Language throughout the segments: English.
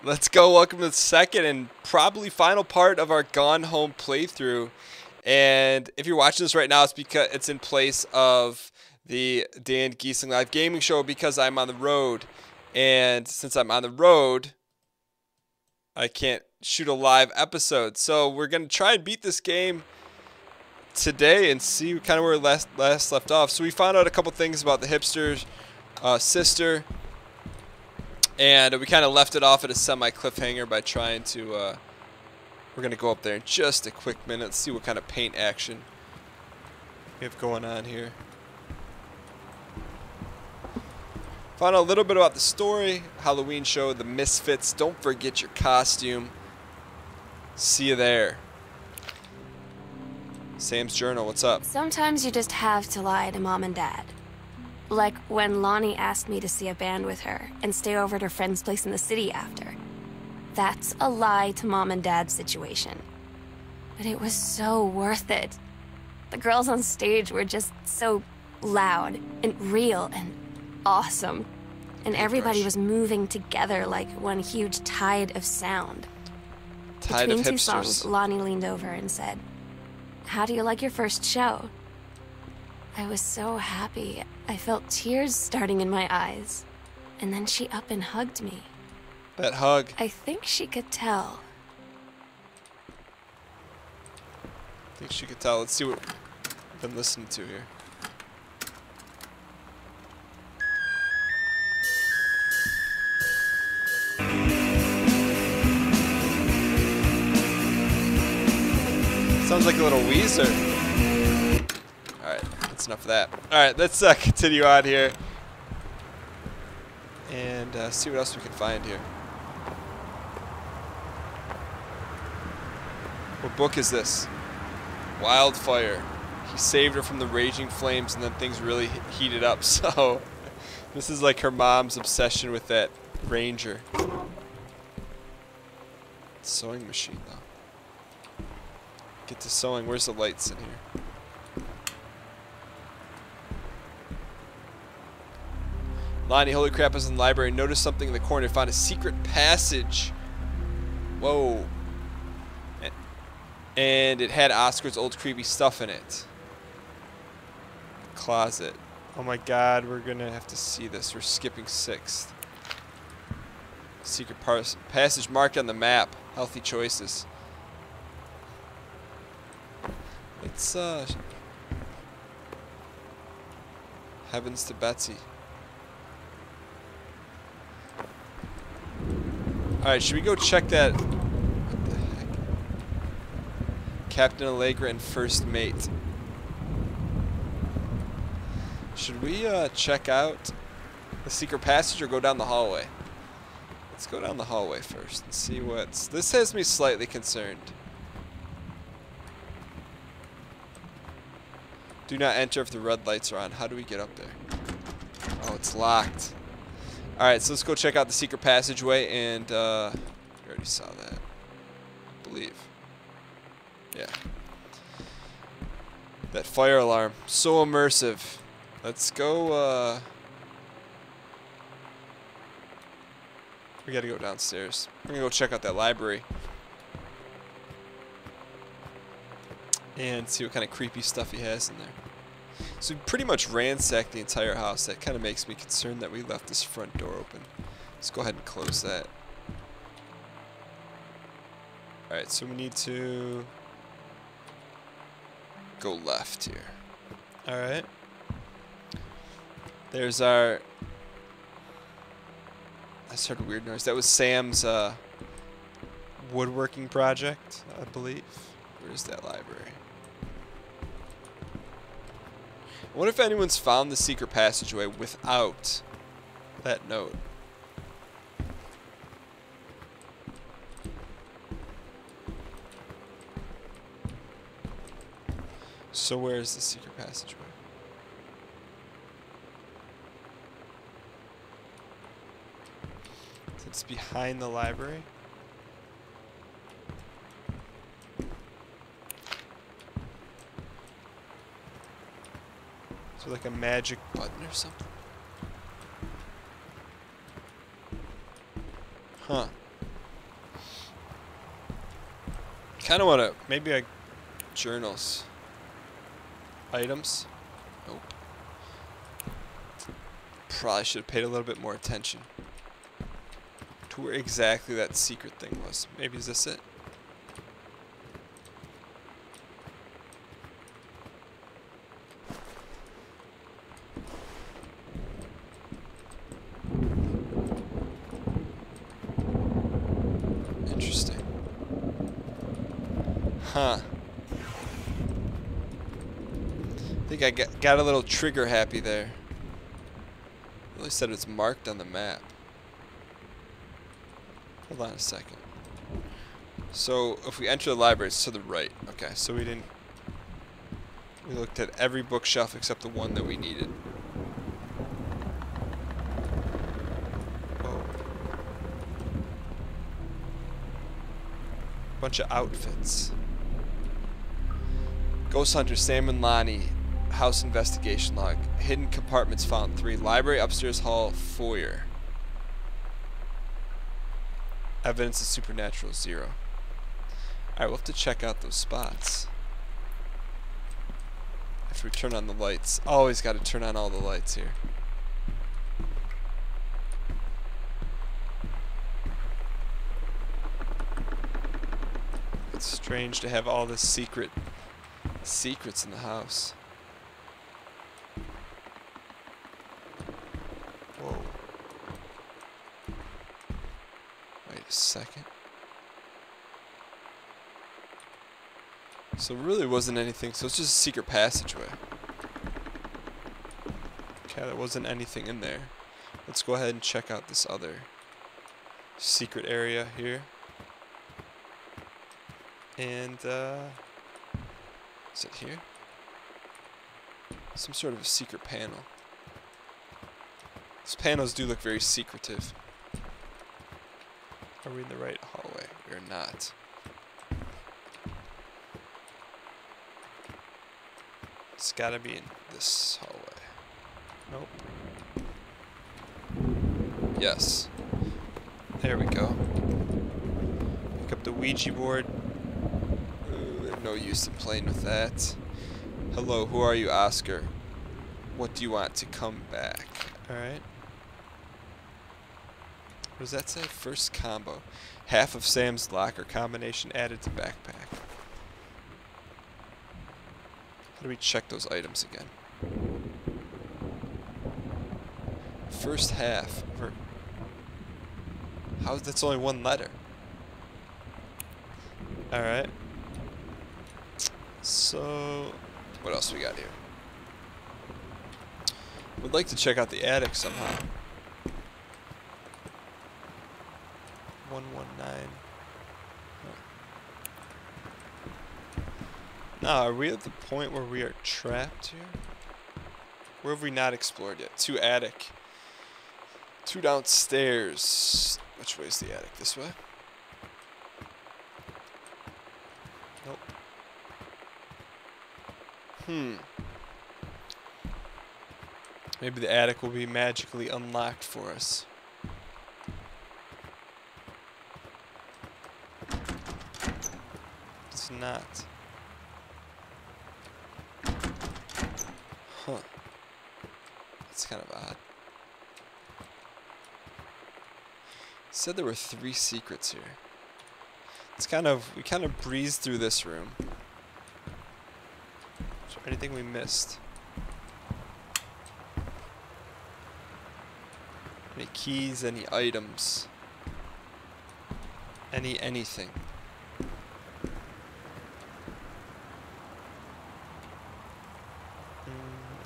Let's go. Welcome to the second and probably final part of our Gone Home playthrough. And if you're watching this right now, it's because it's in place of the Dan Giesling Live Gaming Show because I'm on the road. And since I'm on the road, I can't shoot a live episode. So we're going to try and beat this game today and see kind of where we last left off. So we found out a couple things about the hipster's sister. And we kind of left it off at a semi-cliffhanger by trying to, we're going to go up there in just a quick minute. Let's see what kind of paint action we have going on here. Found out a little bit about the story, Halloween show, the Misfits. Don't forget your costume. See you there. Sam's journal, what's up? Sometimes you just have to lie to Mom and Dad. Like when Lonnie asked me to see a band with her and stay over at her friend's place in the city after. That's a lie to Mom and Dad's situation. But it was so worth it. The girls on stage were just so loud and real and awesome. And everybody was moving together like one huge tide of sound. Tide Between of two hipsters. songs, Lonnie leaned over and said, "How do you like your first show?" I was so happy. I felt tears starting in my eyes. And then she up and hugged me. That hug. I think she could tell. I think she could tell. Let's see what we've been listening to here. Sounds like a little Weezer. Alright, that's enough of that. Alright, let's continue on here. And see what else we can find here. What book is this? Wildfire. He saved her from the raging flames and then things really heated up. So, this is like her mom's obsession with that ranger. Sewing machine, though. Get to sewing. Where's the lights in here? Lonnie, holy crap, I was in the library. Noticed something in the corner. Found a secret passage. Whoa. And it had Oscar's old creepy stuff in it. Closet. Oh my god, we're gonna have to see this. We're skipping 6th. Secret passage marked on the map. Healthy choices. It's heavens to Betsy. Alright, should we go check that? What the heck? Captain Allegra and First Mate. Should we check out the secret passage or go down the hallway? Let's go down the hallway first and see what's... This has me slightly concerned. Do not enter if the red lights are on. How do we get up there? Oh, it's locked. Alright, so let's go check out the secret passageway and, we already saw that. I believe. Yeah. That fire alarm. So immersive. Let's go, we gotta go downstairs. We're gonna go check out that library. And see what kind of creepy stuff he has in there. So we pretty much ransacked the entire house. That kind of makes me concerned that we left this front door open. Let's go ahead and close that. Alright, so we need to go left here. Alright. There's our... I just heard a weird noise. That was Sam's woodworking project, I believe. Where's that library? I wonder if anyone's found the secret passageway without that note. So where is the secret passageway? It's behind the library. Is there like a magic button or something? Huh. Kind of want to, maybe journals. Items. Nope. Probably should have paid a little bit more attention to where exactly that secret thing was. Maybe is this it? Interesting. Huh. I think I got a little trigger happy there. Really said it's marked on the map. Hold on a second. So if we enter the library, it's to the right. Okay, so we looked at every bookshelf except the one that we needed. Whoa. Bunch of outfits. Ghost Hunter, Sam and Lonnie. House investigation log. Hidden compartments found 3. Library, upstairs hall, foyer. Evidence of supernatural 0. Alright, we'll have to check out those spots. After we turn on the lights. Always got to turn on all the lights here. It's strange to have all this secrets in the house. Whoa. Wait a second. So it really wasn't anything, so it's just a secret passageway. Okay, there wasn't anything in there. Let's go ahead and check out this other secret area here. And, is it here? Some sort of a secret panel. These panels do look very secretive. Are we in the right hallway? We are not. It's gotta be in this hallway. Nope. Yes. There we go. Pick up the Ouija board. No use in playing with that. Hello, who are you, Oscar? What do you want to come back? Alright. What does that say? First combo. Half of Sam's locker combination added to backpack. How do we check those items again? First half. How is that's only one letter? Alright. So, what else we got here? Would like to check out the attic somehow. 119. Now, are we at the point where we are trapped here? Where have we not explored yet? 2 attic. 2 downstairs. Which way is the attic? This way? Nope. Maybe the attic will be magically unlocked for us. It's not. Huh. That's kind of odd. It said there were 3 secrets here. It's we kind of breezed through this room. Is there anything we missed? Any keys, any items? Anything?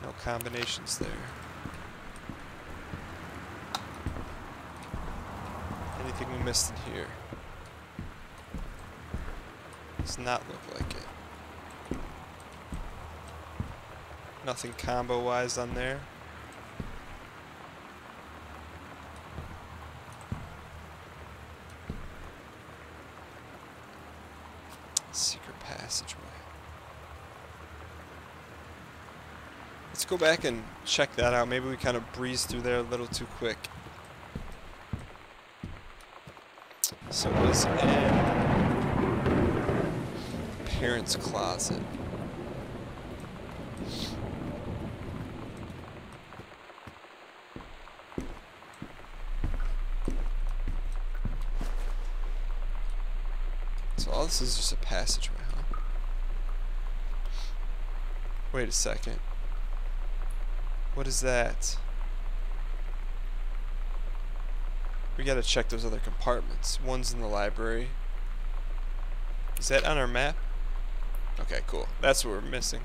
No combinations there. Anything we missed in here? Does not look like it. Nothing combo-wise on there. Secret passageway. Let's go back and check that out. Maybe we kind of breezed through there a little too quick. So it was in parents' closet. So all this is just a passageway, huh? Wait a second. What is that? We gotta check those other compartments. One's in the library. Is that on our map? Okay, cool. That's what we're missing.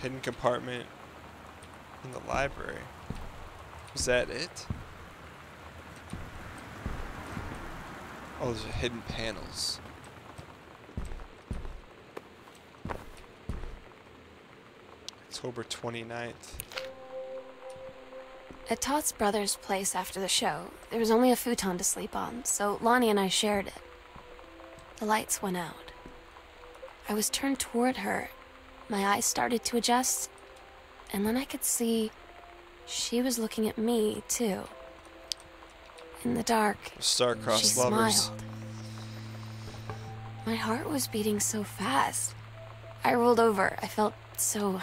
Hidden compartment in the library. Is that it? Oh, those are hidden panels. October 29th. At Todd's brother's place after the show, there was only a futon to sleep on, so Lonnie and I shared it. The lights went out. I was turned toward her. My eyes started to adjust, and then I could see she was looking at me, too. In the dark, Star-crossed she lovers. smiled. My heart was beating so fast. I rolled over. I felt so,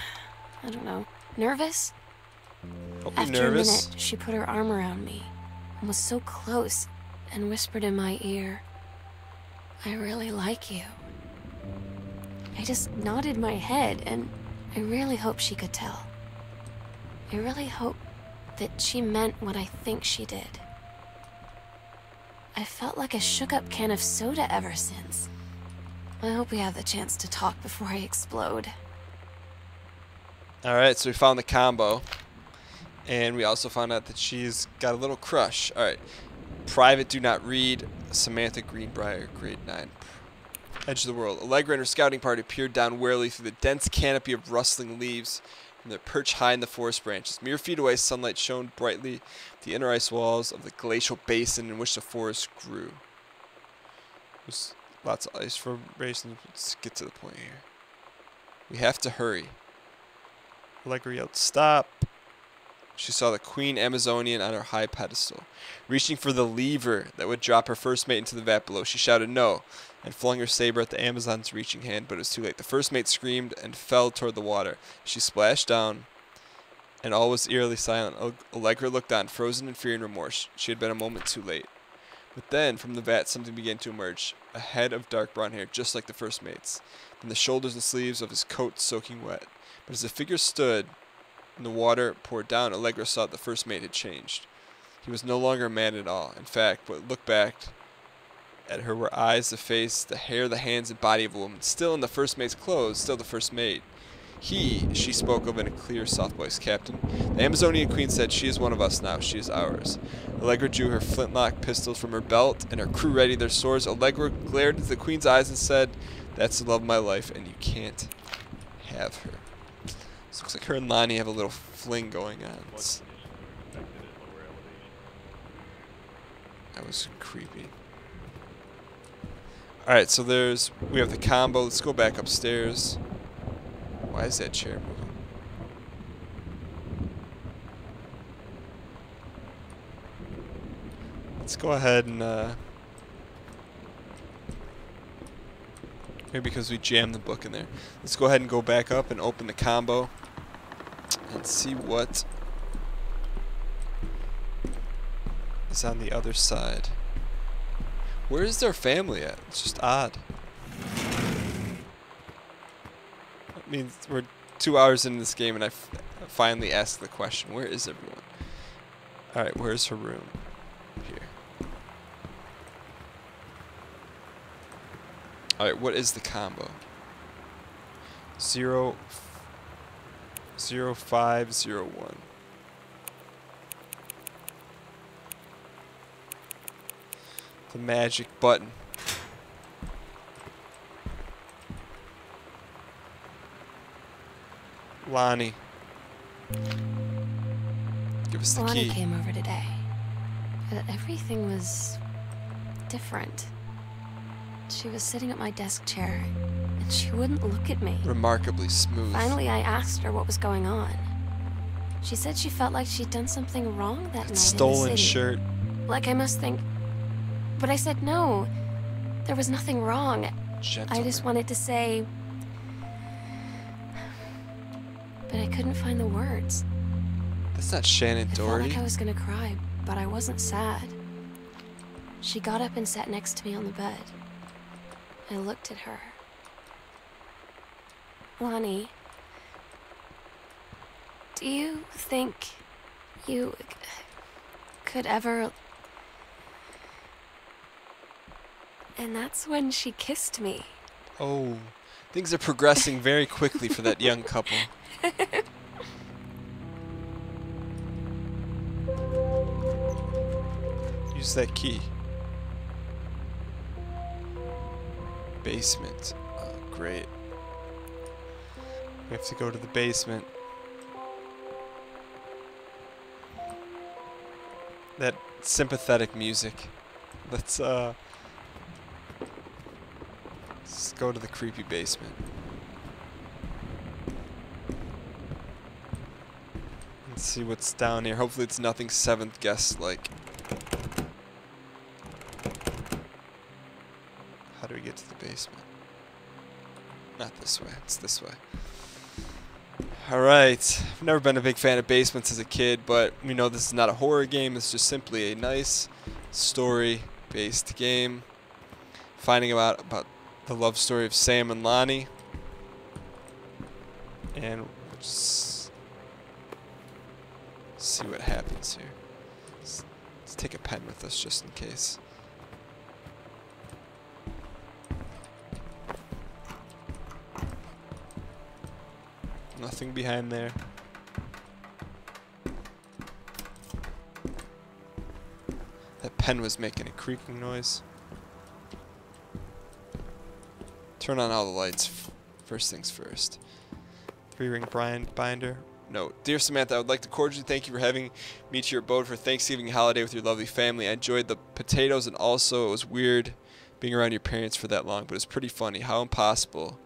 I don't know, nervous. Don't be After nervous. a minute, she put her arm around me and was so close and whispered in my ear, "I really like you." I just nodded my head, and I really hope she could tell. I really hope that she meant what I think she did. I felt like a shook-up can of soda ever since. I hope we have the chance to talk before I explode. Alright, so we found the combo. And we also found out that she's got a little crush. Alright. Private, do not read. Samantha Greenbriar, grade 9. Edge of the world. Allegra and her scouting party peered down warily through the dense canopy of rustling leaves from their perch high in the forest branches. Mere feet away, sunlight shone brightly the inner ice walls of the glacial basin in which the forest grew. There's lots of ice formations. Let's get to the point here. We have to hurry. Allegra yelled, "Stop!" She saw the Queen Amazonian on her high pedestal. Reaching for the lever that would drop her first mate into the vat below, she shouted no, and flung her saber at the Amazon's reaching hand, but it was too late. The first mate screamed and fell toward the water. She splashed down, and all was eerily silent. Allegra looked on, frozen in fear and remorse. She had been a moment too late. But then, from the vat, something began to emerge. A head of dark brown hair, just like the first mate's. Then the shoulders and sleeves of his coat soaking wet. But as the figure stood, and the water poured down, Allegra saw that the first mate had changed. He was no longer a man at all. In fact, what looked back at her were eyes, the face, the hair, the hands, and body of a woman. Still in the first mate's clothes, still the first mate. She spoke of in a clear, soft voice. "Captain, the Amazonian queen said she is one of us now. She is ours." Allegra drew her flintlock pistol from her belt, and her crew readied their swords. Allegra glared into the queen's eyes and said, "That's the love of my life, and you can't have her." So looks like her and Lonnie have a little fling going on. That was creepy. Alright, so we have the combo. Let's go back upstairs. Why is that chair moving? Let's go ahead and maybe because we jammed the book in there. Let's go ahead and go back up and open the combo and see what is on the other side. Where is their family at? It's just odd. I mean, we're 2 hours into this game and I finally asked the question, where is everyone? Alright, where's her room? Here. Alright, what is the combo? 0501. The magic button. Lonnie. Give us the Lonnie key. came over today. Everything was different. She was sitting at my desk chair, and she wouldn't look at me. Remarkably smooth. Finally, I asked her what was going on. She said she felt like she'd done something wrong that night Stolen in the city. shirt. Like I must think. But I said no. There was nothing wrong. Gentleman. I just wanted to say... But I couldn't find the words. That's not Shannon I felt Doherty. like I was gonna cry, but I wasn't sad. She got up and sat next to me on the bed. I looked at her. Lonnie, do you think you could ever... And that's when she kissed me. Oh, things are progressing very quickly for that young couple. Use that key. Basement. Oh, great. We have to go to the basement. That sympathetic music. Let's go to the creepy basement. Let's see what's down here. Hopefully it's nothing Seventh Guest like. How do we get to the basement? Not this way. It's this way. Alright. I've never been a big fan of basements as a kid, but we know this is not a horror game. It's just simply a nice story-based game. Finding out about the love story of Sam and Lonnie. And we'll just see what happens here. Let's take a pen with us just in case. Nothing behind there. That pen was making a creaking noise. Turn on all the lights. First things first. 3-ring binder. Note. Dear Samantha, I would like to cordially thank you for having me to your abode for Thanksgiving holiday with your lovely family. I enjoyed the potatoes, and also it was weird being around your parents for that long, but it's pretty funny how impossible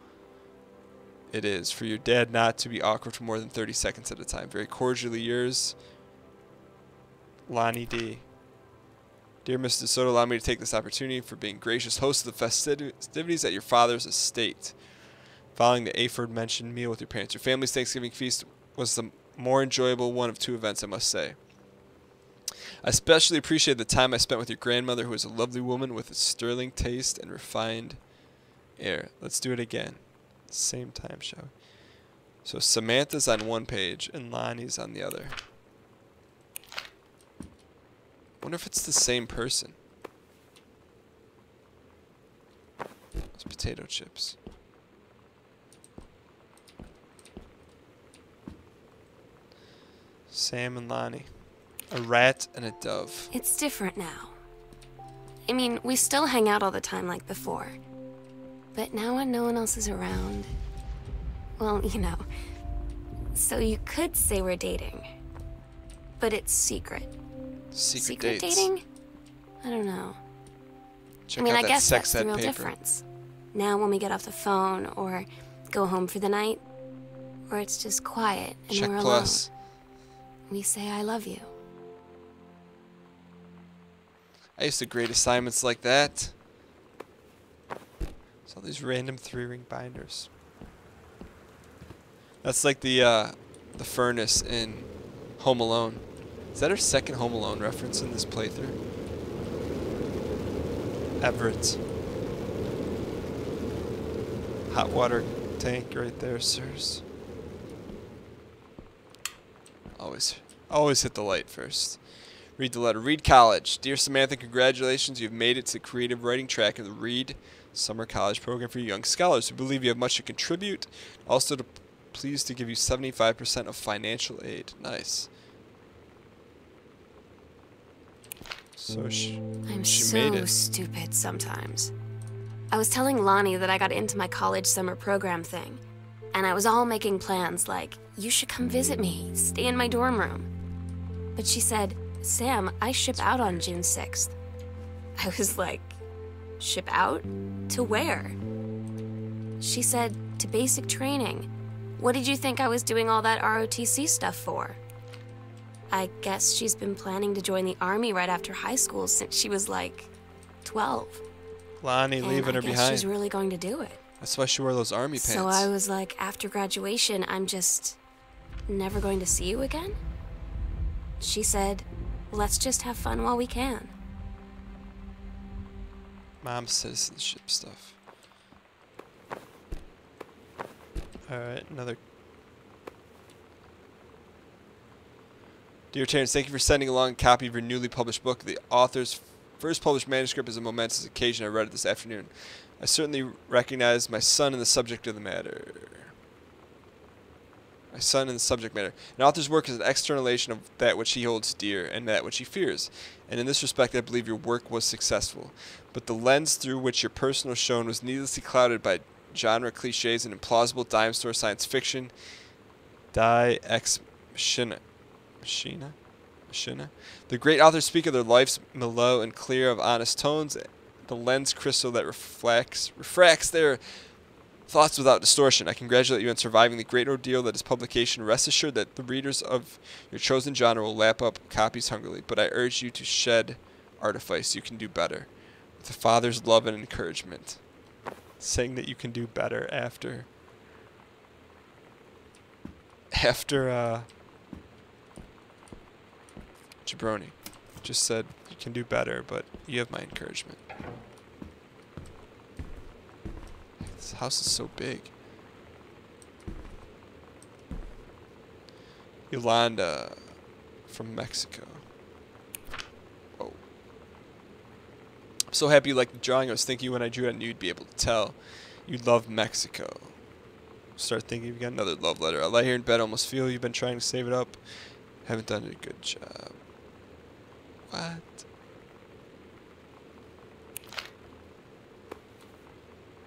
it is for your dad not to be awkward for more than 30 seconds at a time. Very cordially yours, Lonnie D. Dear Mr. DeSoto, allow me to take this opportunity for being gracious host of the festivities at your father's estate. Following the aforementioned meal with your parents, your family's Thanksgiving feast was the more enjoyable one of two events, I must say. I especially appreciate the time I spent with your grandmother, who is a lovely woman with a sterling taste and refined air. Let's do it again. Same time, shall we? So Samantha's on one page and Lonnie's on the other. Wonder if it's the same person. Those potato chips. Sam and Lonnie. A rat and a dove. It's different now. I mean, we still hang out all the time like before. But now when no one else is around, well, you know. So you could say we're dating. But it's secret. Secret dates. dating? I don't know. Check I mean, out I that guess sex that's the ed real paper. difference. Now when we get off the phone or go home for the night, or it's just quiet and Check we're plus. alone, we say I love you. I used to grade assignments like that. All these random 3-ring binders. That's like the furnace in Home Alone. Is that our second Home Alone reference in this playthrough? Everett. Hot water tank right there, sirs. Always hit the light first. Read the letter. Reed College. Dear Samantha, congratulations. You've made it to the creative writing track of the Reed Summer College program for young scholars who believe you have much to contribute. Also, pleased to give you 75% of financial aid. Nice. So she I'm made so it. stupid sometimes. I was telling Lonnie that I got into my college summer program thing, and I was all making plans like, you should come visit me, stay in my dorm room. But she said, Sam, I ship out on June 6th. I was like, ship out? To where? She said, to basic training. What did you think I was doing all that ROTC stuff for? I guess she's been planning to join the army right after high school since she was like 12. Lonnie leaving her behind. She's really going to do it. That's why she wore those army pants. So I was like, after graduation, I'm just never going to see you again? She said, let's just have fun while we can. Mom citizenship stuff. Alright, another. Dear Terrence, thank you for sending along a copy of your newly published book. The author's first published manuscript is a momentous occasion. I read it this afternoon. I certainly recognize my son in the subject of the matter. My son in the subject matter. An author's work is an externalization of that which he holds dear and that which he fears. And in this respect, I believe your work was successful. But the lens through which your personal shone was needlessly clouded by genre cliches and implausible dime store science fiction. Die ex machina. Machina? The great authors speak of their lives mellow and clear of honest tones. The lens crystal that refracts their thoughts without distortion. I congratulate you on surviving the great ordeal that is publication. Rest assured that the readers of your chosen genre will lap up copies hungrily, but I urge you to shed artifice. You can do better. With a father's love and encouragement. Saying that you can do better after Jabroni just said you can do better, but you have my encouragement. This house is so big. Yolanda from Mexico. Oh. I'm so happy you like the drawing. I was thinking when I drew it, I knew you'd be able to tell. You love Mexico. Start thinking you've got another love letter. I lie here in bed, almost feel you've been trying to save it up. Haven't done a good job. What?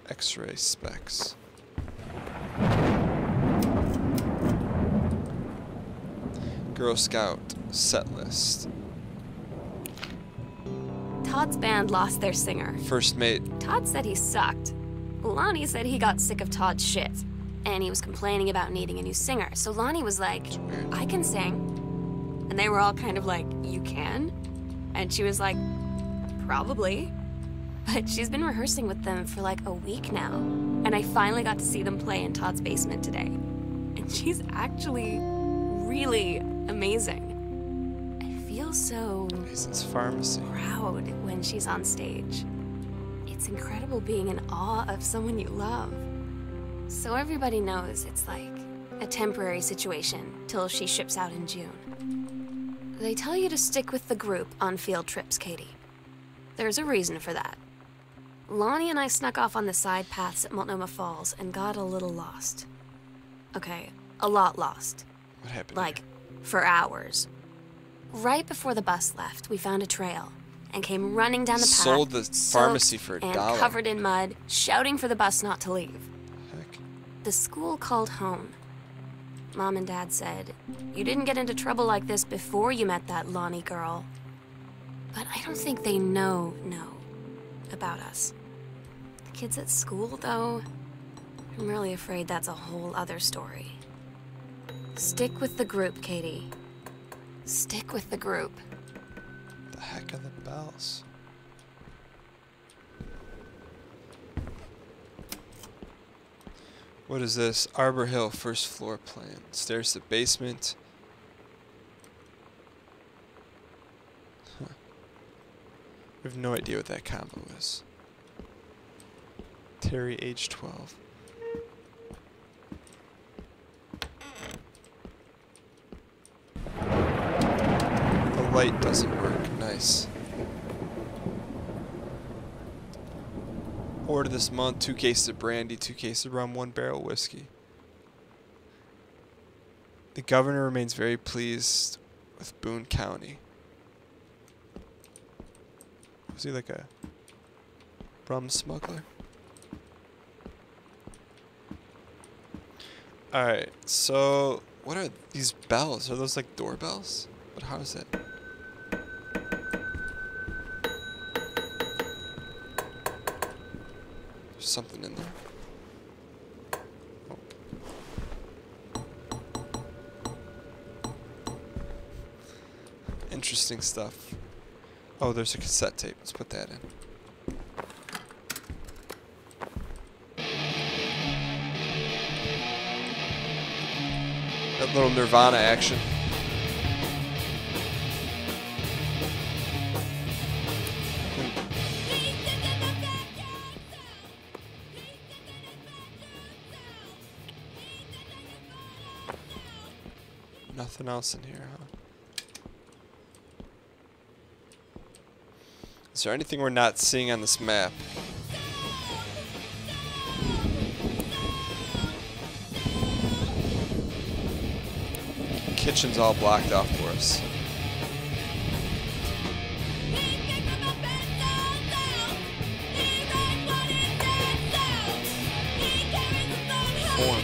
X-ray specs. Girl Scout set list. Todd's band lost their singer. First mate. Todd said he sucked. Lonnie said he got sick of Todd's shit, and he was complaining about needing a new singer. So Lonnie was like, I can sing. And they were all kind of like, you can? And she was like, probably. But she's been rehearsing with them for like a week now. And I finally got to see them play in Todd's basement today. And she's actually really amazing. I feel so Mason's Pharmacy. proud when she's on stage. It's incredible being in awe of someone you love. So everybody knows it's like a temporary situation till she ships out in June. They tell you to stick with the group on field trips, Katie. There's a reason for that. Lonnie and I snuck off on the side paths at Multnomah Falls and got a little lost. Okay, a lot lost. What happened? Like, for hours. Right before the bus left, we found a trail and came running down the path. Sold the pharmacy for $1. And covered in mud, shouting for the bus not to leave. Heck. The school called home. Mom and Dad said, you didn't get into trouble like this before you met that Lonnie girl. But I don't think they know about us. The kids at school, though, I'm really afraid that's a whole other story. Stick with the group, Katie. Stick with the group. The heck are the bells? What is this? Arbor Hill, first floor plan. Stairs to basement. Huh. I have no idea what that combo is. Terry, age 12. The light doesn't work. Nice. Order this month, 2 cases of brandy, 2 cases of rum, 1 barrel whiskey. The governor remains very pleased with Boone County. Was he like a rum smuggler? Alright, so what are these bells? Are those like doorbells? But how is it? There's something in there. Oh. Interesting stuff. Oh, there's a cassette tape. Let's put that in. Little Nirvana action. Nothing else in here, huh? Is there anything we're not seeing on this map? Kitchen's all blocked off for us. Form.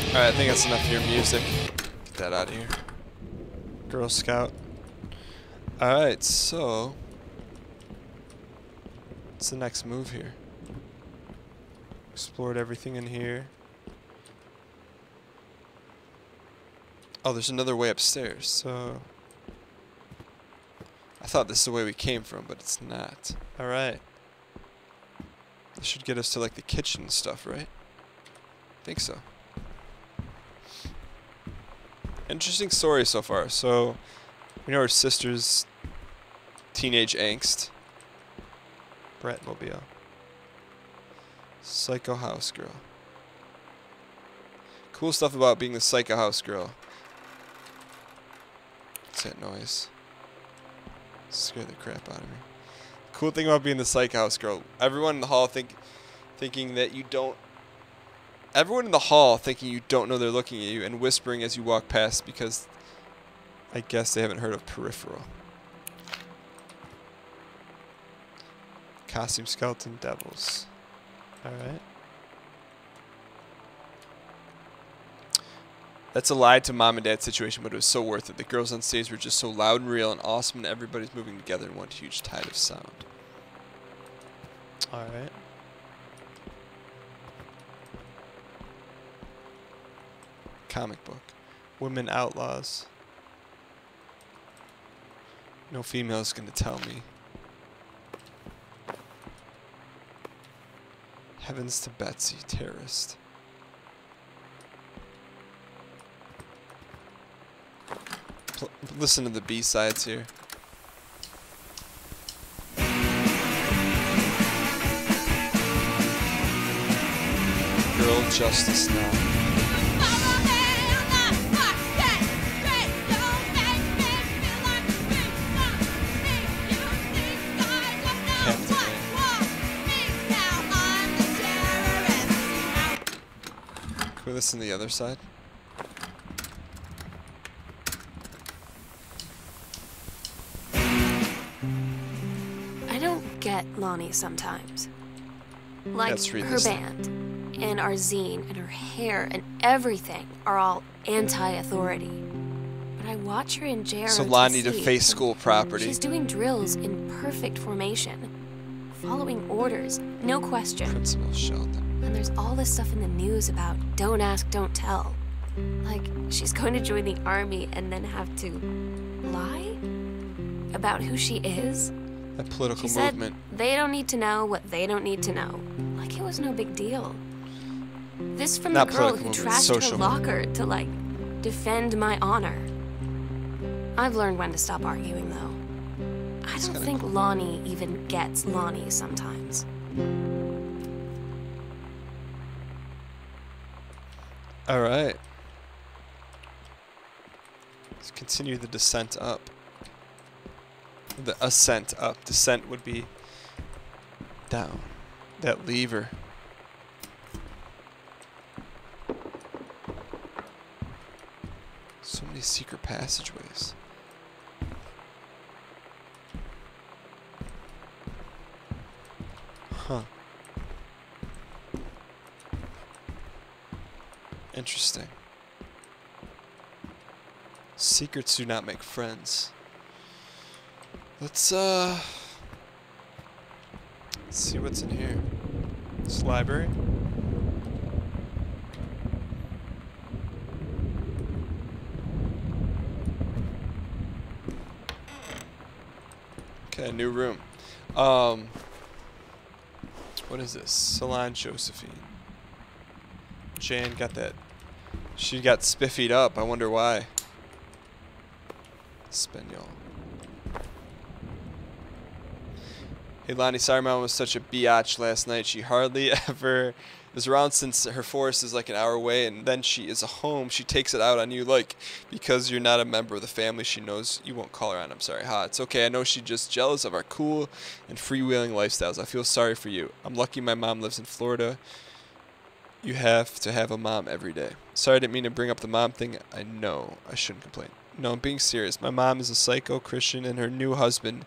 Alright, I think that's enough of your music. Get that out of here. Girl Scout. Alright, so what's the next move here? Explored everything in here. Oh, there's another way upstairs, so I thought this is the way we came from, but it's not. Alright. This should get us to like the kitchen and stuff, right? I think so. Interesting story so far. So, we know her sister's teenage angst. Bratmobile. Psycho house girl. Cool stuff about being the psycho house girl. What's that noise? Scared the crap out of me. Cool thing about being the psycho house girl. Everyone in the hall thinking that you don't. Everyone in the hall thinking you don't know they're looking at you and whispering as you walk past because I guess they haven't heard of Peripheral. Costume Skeleton Devils. Alright. That's a lie to mom and dad situation, but it was so worth it. The girls on stage were just so loud and real and awesome, and everybody's moving together in one huge tide of sound. Alright. Comic book. Women outlaws. No female's gonna tell me. Heavens to Betsy, terrorist. Listen to the B-sides here. Girl Justice Now. Can we listen to the other side? I don't get Lonnie sometimes. Like her band, and our zine, and her hair, and everything are all anti-authority. But I watch her in jail. So Lonnie to face school property. She's doing drills in perfect formation, following orders, no question. Principal Sheldon. And there's all this stuff in the news about don't ask, don't tell. Like, she's going to join the army and then have to lie about who she is. That political she said movement. They don't need to know what they don't need to know. Like it was no big deal. This from the girl who trashed her locker to, like, defend my honor. I've learned when to stop arguing, though. I don't think Lonnie even gets Lonnie sometimes. All right. Let's continue the descent up. The ascent up. Descent would be down. That lever. So many secret passageways. Huh. Interesting. Secrets do not make friends. Let's see what's in here. This library. I Okay, new room. What is this? Salon Josephine. Jan got that. She got spiffied up. I wonder why. Espanol. Hey Lonnie, sorry mom was such a biatch last night. She hardly ever is around since her forest is like an hour away, and then she is home. She takes it out on you, like, because you're not a member of the family. She knows you won't call her on. I'm sorry. Ha, it's okay. I know she's just jealous of our cool and freewheeling lifestyles. I feel sorry for you. I'm lucky my mom lives in Florida. You have to have a mom every day. Sorry, I didn't mean to bring up the mom thing. I know I shouldn't complain. No, I'm being serious. My mom is a psycho Christian, and her new husband,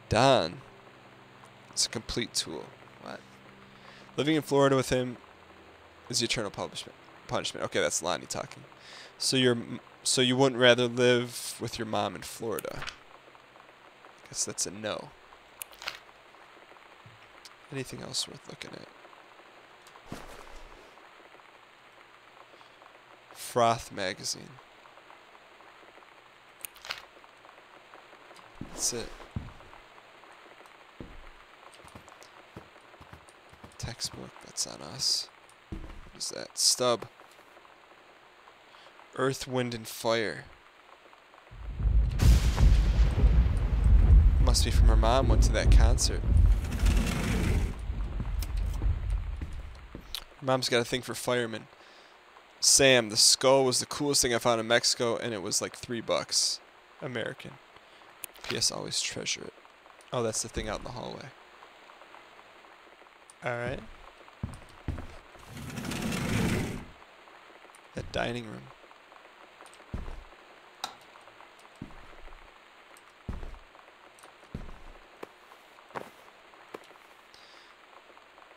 Don, is a complete tool. What? Living in Florida with him is the eternal punishment. Okay, that's Lonnie talking. So you wouldn't rather live with your mom in Florida? I guess that's a no. Anything else worth looking at? Froth magazine. That's it. Textbook, that's on us. What is that? Stub. Earth, Wind, and Fire. Must be from her mom, went to that concert. Her mom's got a thing for firemen. Sam, the skull was the coolest thing I found in Mexico, and it was like $3 American. P.S. Always treasure it. Oh, that's the thing out in the hallway. Alright. That dining room.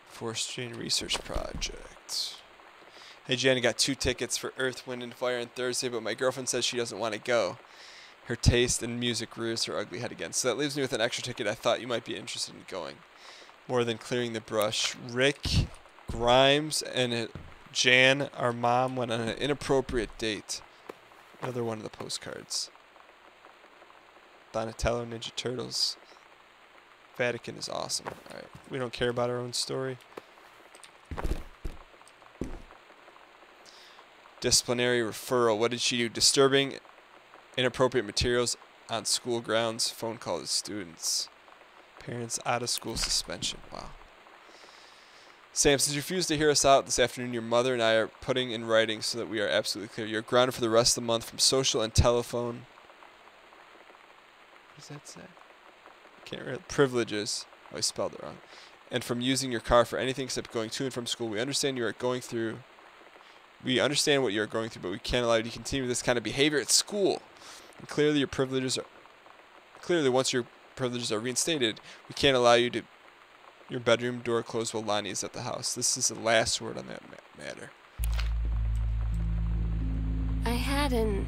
Forestry and Research Project. Hey Jen, I got 2 tickets for Earth, Wind, and Fire on Thursday, but my girlfriend says she doesn't want to go. Her taste in music rears her ugly head again. So that leaves me with an extra ticket. I thought you might be interested in going. More than clearing the brush. Rick, Grimes, and Jan, our mom, went on an inappropriate date. Another one of the postcards. Donatello Ninja Turtles. Vatican is awesome. Alright, we don't care about our own story. Disciplinary referral. What did she do? Disturbing, inappropriate materials on school grounds. Phone call to students. Parents out of school suspension. Wow. Sam, since you refused to hear us out this afternoon, your mother and I are putting in writing so that we are absolutely clear. You're grounded for the rest of the month from social and telephone. What does that say? Can't read. Privileges. Oh, I spelled it wrong. And from using your car for anything except going to and from school. We understand you are going through. We understand what you are going through, but we can't allow you to continue this kind of behavior at school. And clearly, your privileges are. Clearly, once your privileges are reinstated, we can't allow you to. Your bedroom door closed while Lonnie is at the house. This is the last word on that matter. I had an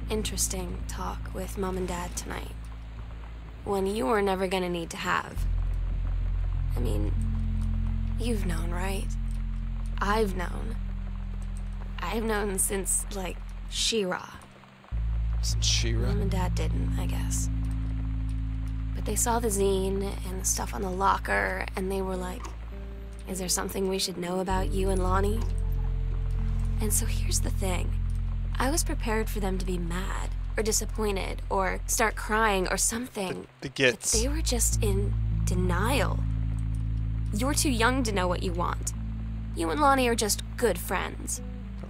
interesting talk with Mom and Dad tonight. One you were never gonna need to have. I mean, you've known, right? I've known. I've known since, like, She-Ra. Since She-Ra? Mom and Dad didn't, I guess. But they saw the zine and the stuff on the locker, and they were like, is there something we should know about you and Lonnie? And so here's the thing. I was prepared for them to be mad, or disappointed, or start crying, or something. The gits. But they were just in denial. You're too young to know what you want. You and Lonnie are just good friends.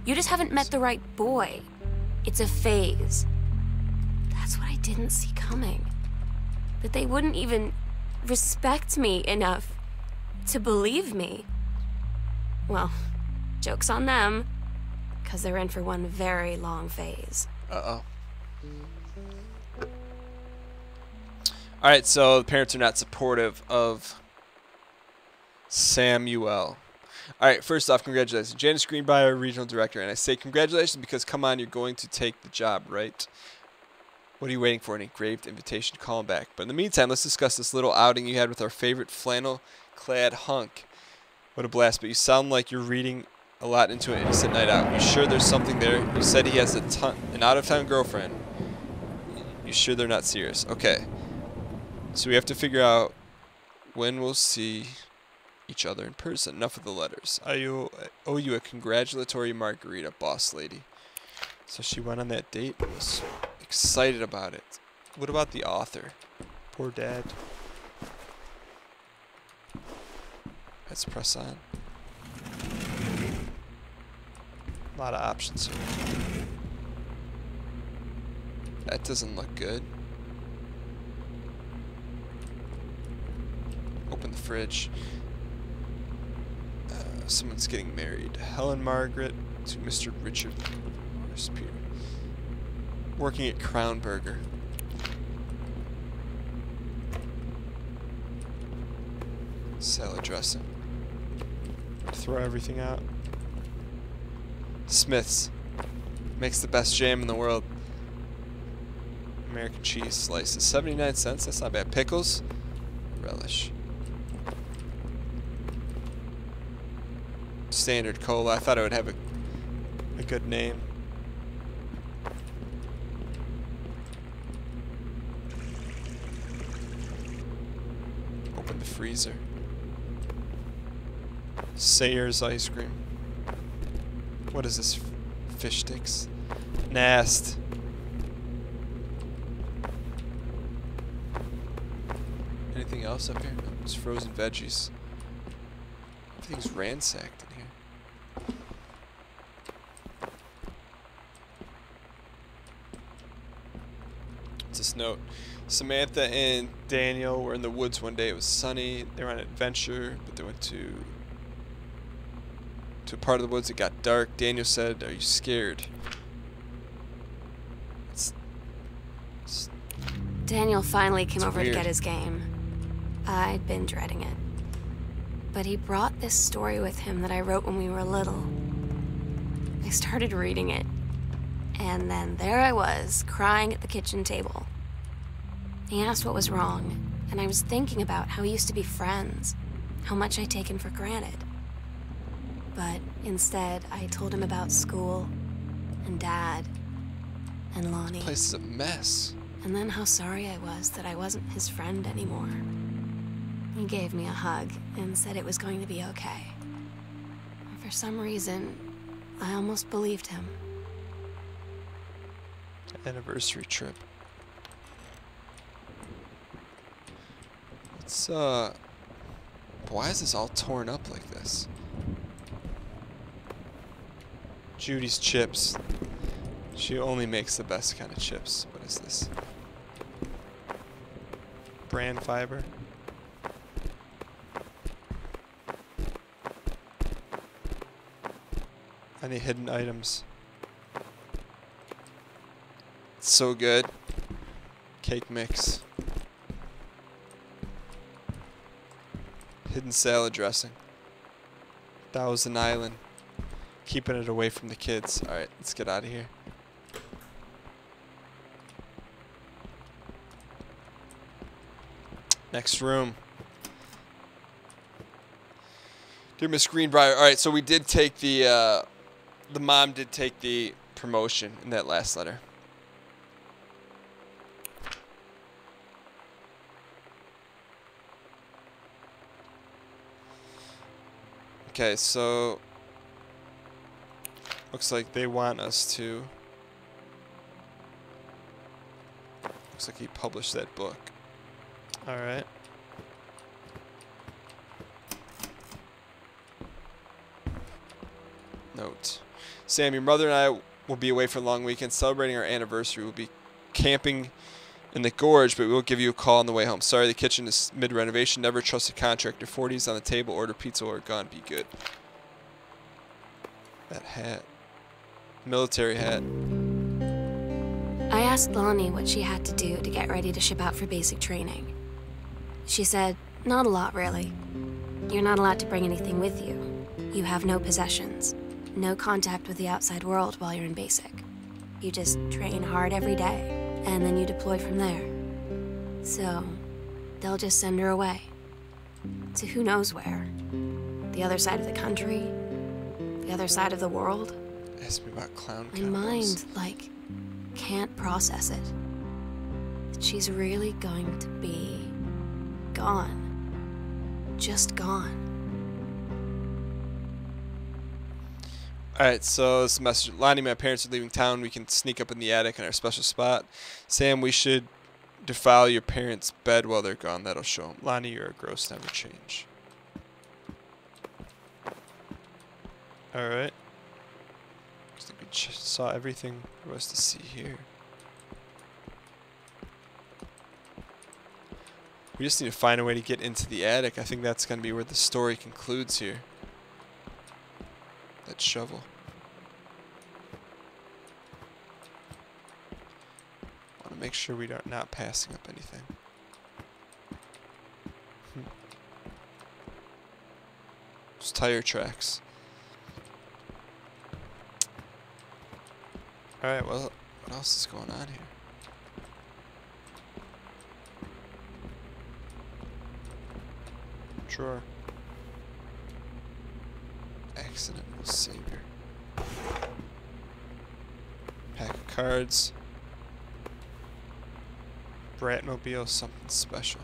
You just haven't met the right boy. It's a phase. That's what I didn't see coming. That they wouldn't even respect me enough to believe me. Well, joke's on them, because they're in for one very long phase. Uh-oh. Alright, so the parents are not supportive of Samuel. Alright, first off, congratulations. Janice Greenbriar, Regional Director. And I say congratulations because, come on, you're going to take the job, right? What are you waiting for? An engraved invitation to call him back. But in the meantime, let's discuss this little outing you had with our favorite flannel-clad hunk. What a blast. But you sound like you're reading a lot into an innocent night out. You sure there's something there? You said he has an out-of-town girlfriend. You sure they're not serious? Okay. So we have to figure out when we'll see each other in person. Enough of the letters. I owe you a congratulatory margarita, boss lady. So she went on that date and was excited about it. What about the author? Poor dad. Let's press on. A lot of options here. That doesn't look good. Open the fridge. Someone's getting married. Helen Margaret to Mr. Richard Spear. Working at Crown Burger. Salad dressing. Throw everything out. Smith's. Makes the best jam in the world. American cheese slices. 79 cents. That's not bad. Pickles. Relish. Standard cola. I thought it would have a good name. Open the freezer. Sayers ice cream. What is this? Fish sticks. Nast. Anything else up here? No, it's frozen veggies. Everything's ransacked in here. What's this note? Samantha and Daniel were in the woods one day. It was sunny. They were on an adventure, but they went to a part of the woods. It got dark. Daniel said, "Are you scared?" Daniel finally came over weird. to get his game. I'd been dreading it. But he brought this story with him that I wrote when we were little. I started reading it, and then there I was, crying at the kitchen table. He asked what was wrong, and I was thinking about how we used to be friends, how much I'd taken for granted. But instead, I told him about school, and Dad, and Lonnie. The place is a mess. And then how sorry I was that I wasn't his friend anymore. He gave me a hug and said it was going to be okay. For some reason, I almost believed him. Anniversary trip. It's why is this all torn up like this? Judy's chips. She only makes the best kind of chips. What is this? Bran fiber. Any hidden items? It's so good. Cake mix. Hidden salad dressing. Thousand Island. Keeping it away from the kids. Alright, let's get out of here. Next room. Dear Miss Greenbriar. Alright, so we did take the mom did take the promotion in that last letter. Okay, so looks like they want us to. Looks like he published that book. Alright. Note. Sam, your mother and I will be away for a long weekend celebrating our anniversary. We'll be camping in the gorge, but we will give you a call on the way home. Sorry, the kitchen is mid-renovation. Never trust a contractor. 40s on the table. Order pizza or gone. Be good. That hat. Military hat. I asked Lonnie what she had to do to get ready to ship out for basic training. She said, not a lot, really. You're not allowed to bring anything with you. You have no possessions, no contact with the outside world while you're in basic. You just train hard every day, and then you deploy from there. So, they'll just send her away. To who knows where. The other side of the country, the other side of the world. Ask me about clown My combos. mind, can't process it. That she's really going to be gone. Just gone. Alright, so this message. Lonnie, my parents are leaving town. We can sneak up in the attic in our special spot. Sam, we should defile your parents' bed while they're gone. That'll show them. Lonnie, you're a gross, never change. Alright. Looks like we saw everything there was to see here. We just need to find a way to get into the attic. I think that's going to be where the story concludes here. That shovel. Want to make sure we are not passing up anything. Just tire tracks. Alright, well, what else is going on here? Drawer. Accident will savior. Pack of cards. Bratmobile, something special.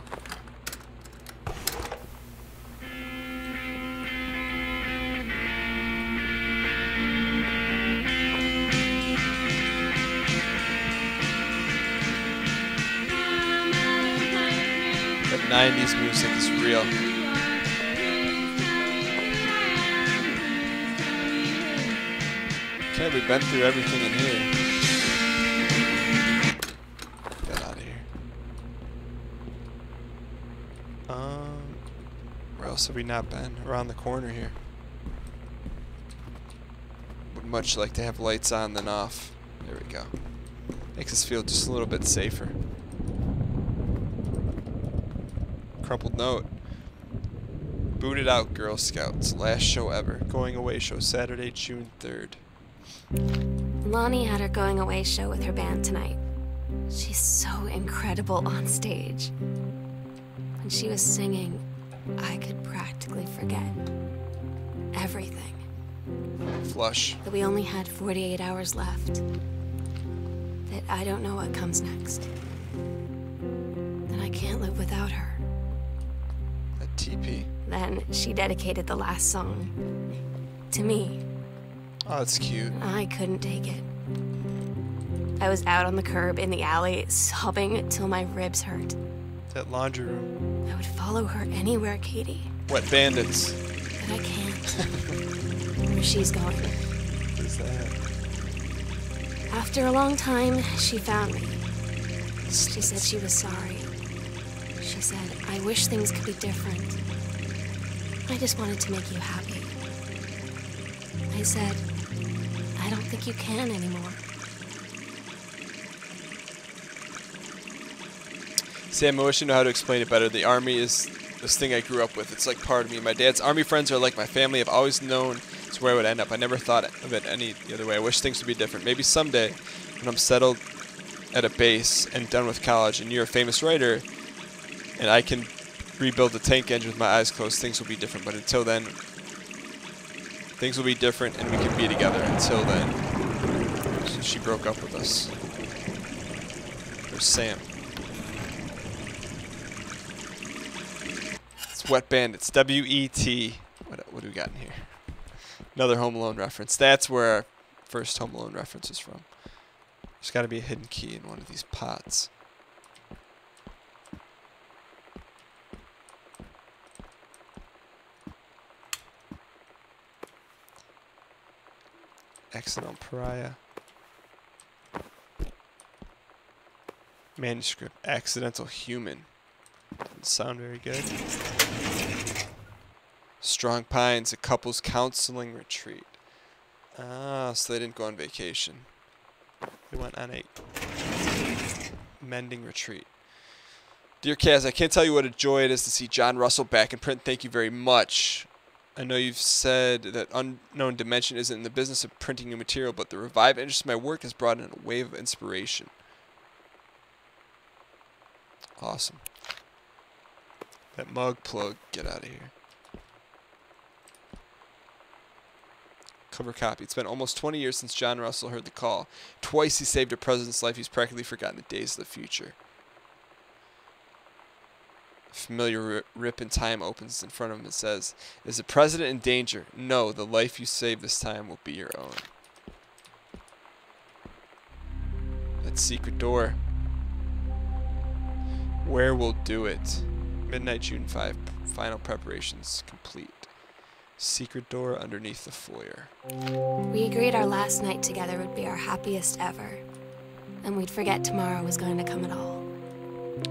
That 90s music is real. Okay, we've been through everything in here. Get out of here. Where else have we not been? Around the corner here. Would much like to have lights on than off. There we go. Makes us feel just a little bit safer. Crumpled note. Booted out Girl Scouts. Last show ever. Going away show Saturday, June 3rd. Lonnie had her going away show with her band tonight. She's so incredible on stage. When she was singing, I could practically forget everything. Flush. That we only had 48 hours left. That I don't know what comes next. That I can't live without her. That TP. Then she dedicated the last song to me. Oh, that's cute. I couldn't take it. I was out on the curb in the alley, sobbing till my ribs hurt. That laundry room. I would follow her anywhere, Katie. Wet bandits. But I can't. Where she's going. What is that? After a long time, she found me. She said she was sorry. She said, I wish things could be different. I just wanted to make you happy. I said, I don't think you can anymore. Sam, I wish you know how to explain it better. The Army is this thing I grew up with. It's like part of me. My dad's Army friends are like my family. I've always known it's where I would end up. I never thought of it any other way. I wish things would be different. Maybe someday, when I'm settled at a base and done with college, and you're a famous writer, and I can rebuild the tank engine with my eyes closed, things will be different. But until then, things will be different, and we can be together. Until then, so she broke up with us. There's Sam. It's Wet Bandits. W-E-T. What do we got in here? Another Home Alone reference. That's where our first Home Alone reference is from. There's got to be a hidden key in one of these pots. Accidental Pariah. Manuscript. Accidental Human. Doesn't sound very good. Strong Pines, a couple's counseling retreat. Ah, so they didn't go on vacation. They went on a mending retreat. Dear Kaz, I can't tell you what a joy it is to see John Russell back in print. Thank you very much. I know you've said that Unknown Dimension isn't in the business of printing new material, but the revived interest in my work has brought in a wave of inspiration. Awesome. That mug plug, get out of here. Cover copy. It's been almost 20 years since John Russell heard the call. Twice he saved a president's life. He's practically forgotten the days of the future. Familiar rip in time opens in front of him and says, "Is the president in danger? No, the life you save this time will be your own." That secret door. Where will do it? Midnight, June 5. Final preparations complete. Secret door underneath the foyer. We agreed our last night together would be our happiest ever. And we'd forget tomorrow was going to come at all.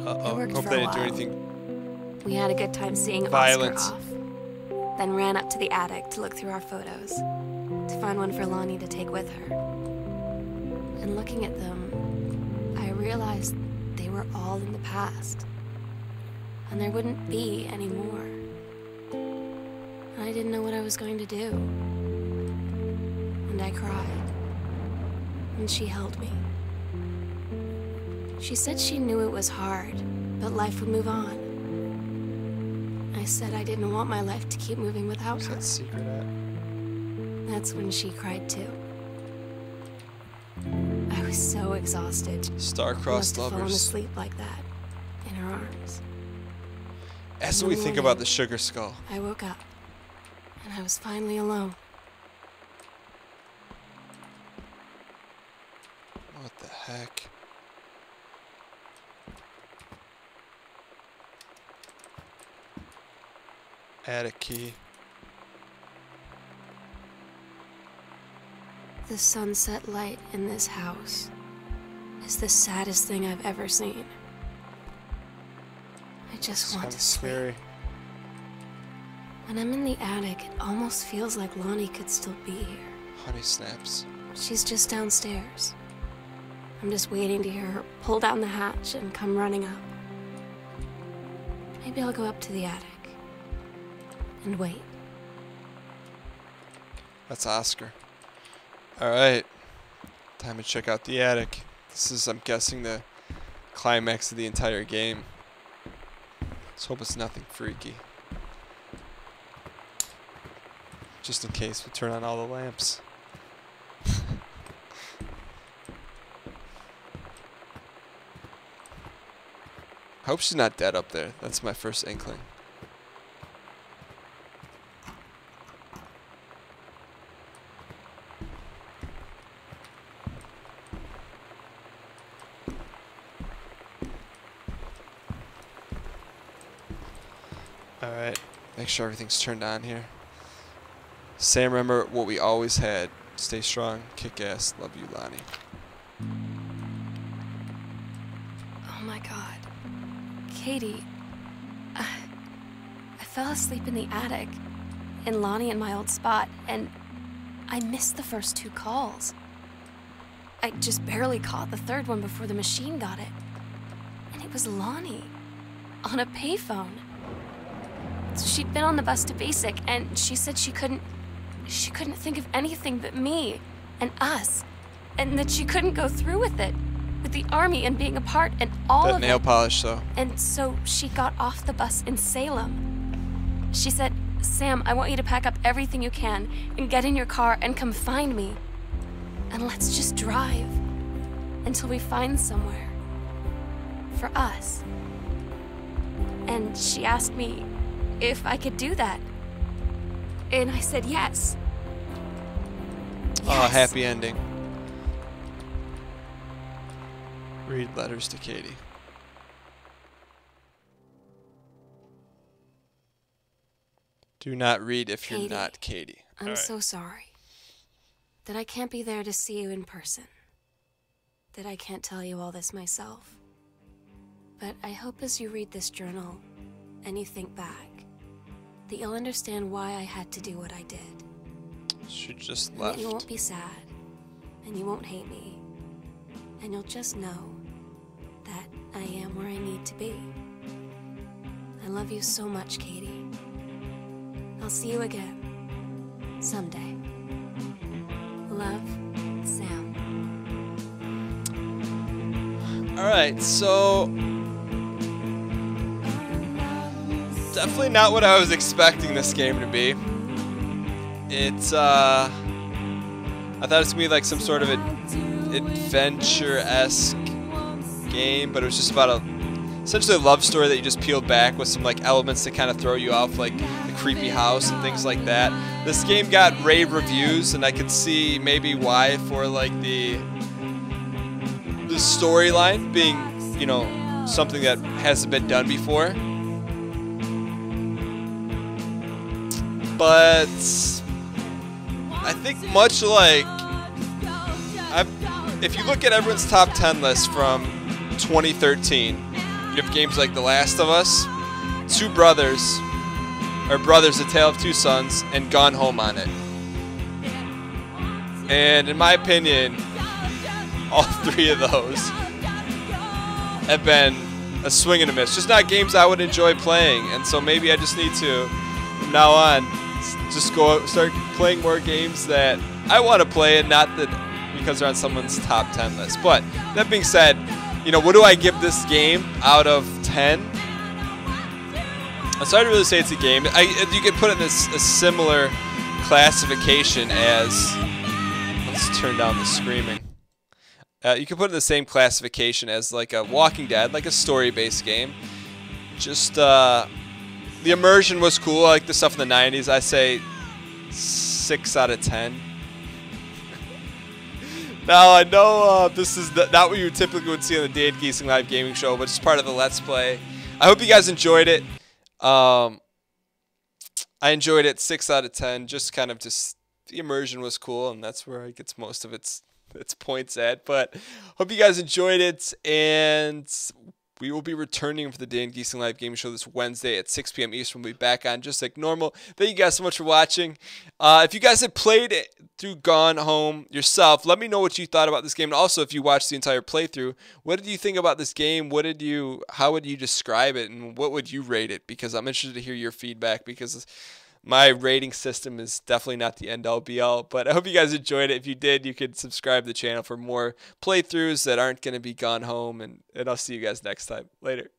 Uh-oh. Hope they didn't do anything. We had a good time seeing violent. Oscar off. Then ran up to the attic to look through our photos. To find one for Lonnie to take with her. And looking at them, I realized they were all in the past. And there wouldn't be any more. And I didn't know what I was going to do. And I cried. And she held me. She said she knew it was hard, but life would move on. I said I didn't want my life to keep moving without her. What's that secret at? That's when she cried too. I was so exhausted. Star-crossed I must have fallen lovers. asleep like that, in her arms. That's what we think about the sugar skull. I woke up, and I was finally alone. What the heck? Attic key. The sunset light in this house is the saddest thing I've ever seen. I just want to sleep. Scary. When I'm in the attic, it almost feels like Lonnie could still be here. Honey snaps. She's just downstairs. I'm just waiting to hear her pull down the hatch and come running up. Maybe I'll go up to the attic and wait. That's Oscar. Alright. Time to check out the attic. This is, I'm guessing, the climax of the entire game. Let's hope it's nothing freaky. Just in case, we'll turn on all the lamps. I hope she's not dead up there. That's my first inkling. Alright, make sure everything's turned on here. Sam, remember what we always had. Stay strong, kick ass, love you, Lonnie. Oh my god. Katie, I fell asleep in the attic, in Lonnie in my old spot, and I missed the first 2 calls. I just barely caught the 3rd one before the machine got it. And it was Lonnie, on a payphone. So she'd been on the bus to Basic, and she said she couldn't think of anything but me and us, and that she couldn't go through with it, with the army and being apart and all of it. That nail polish, though. And so she got off the bus in Salem. She said, "Sam, I want you to pack up everything you can and get in your car and come find me. And let's just drive until we find somewhere for us." And she asked me if I could do that. And I said yes. Oh, happy ending. Read letters to Katie. Do not read if you're Katie, not Katie. I'm so sorry that I can't be there to see you in person. That I can't tell you all this myself. But I hope as you read this journal and you think back, that you'll understand why I had to do what I did. She just And left. that you won't be sad, and you won't hate me, and you'll just know that I am where I need to be. I love you so much, Katie. I'll see you again, someday. Love, Sam. Alright, so definitely not what I was expecting this game to be. It's I thought it was gonna be like some sort of an adventure-esque game, but it was just about a essentially a love story that you just peeled back with some like elements to kind of throw you off, like the creepy house and things like that. This game got rave reviews, and I could see maybe why, for like the storyline being, you know, something that hasn't been done before. But I think much like, if you look at everyone's top 10 list from 2013, you have games like The Last of Us, Two Brothers, or Brothers, A Tale of Two Sons, and Gone Home on it. And in my opinion, all three of those have been a swing and a miss. Just not games I would enjoy playing. And so maybe I just need to, from now on, just start playing more games that I want to play, and not that because they're on someone's top 10 list. But that being said, you know, what do I give this game out of 10? It's hard to really say it's a game. You could put it in a similar classification as, let's turn down the screaming. You could put it in the same classification as like a Walking Dead, like a story-based game. Just the immersion was cool. I like the stuff in the 90s. I say 6 out of 10. Now, I know this is not what you typically would see on the Dan Giesing Live Gaming Show, but it's part of the Let's Play. I hope you guys enjoyed it. I enjoyed it, 6 out of 10. Just kind of the immersion was cool, and that's where it gets most of its points at. But hope you guys enjoyed it, and we will be returning for the Dan Giesing Live Gaming Show this Wednesday at 6 p.m. Eastern. We'll be back on just like normal. Thank you guys so much for watching. If you guys have played it through Gone Home yourself, let me know what you thought about this game. And also, if you watched the entire playthrough, what did you think about this game? How would you describe it, and what would you rate it? Because I'm interested to hear your feedback, because my rating system is definitely not the end-all be-all. But I hope you guys enjoyed it. If you did, you could subscribe to the channel for more playthroughs that aren't going to be Gone Home. And I'll see you guys next time. Later.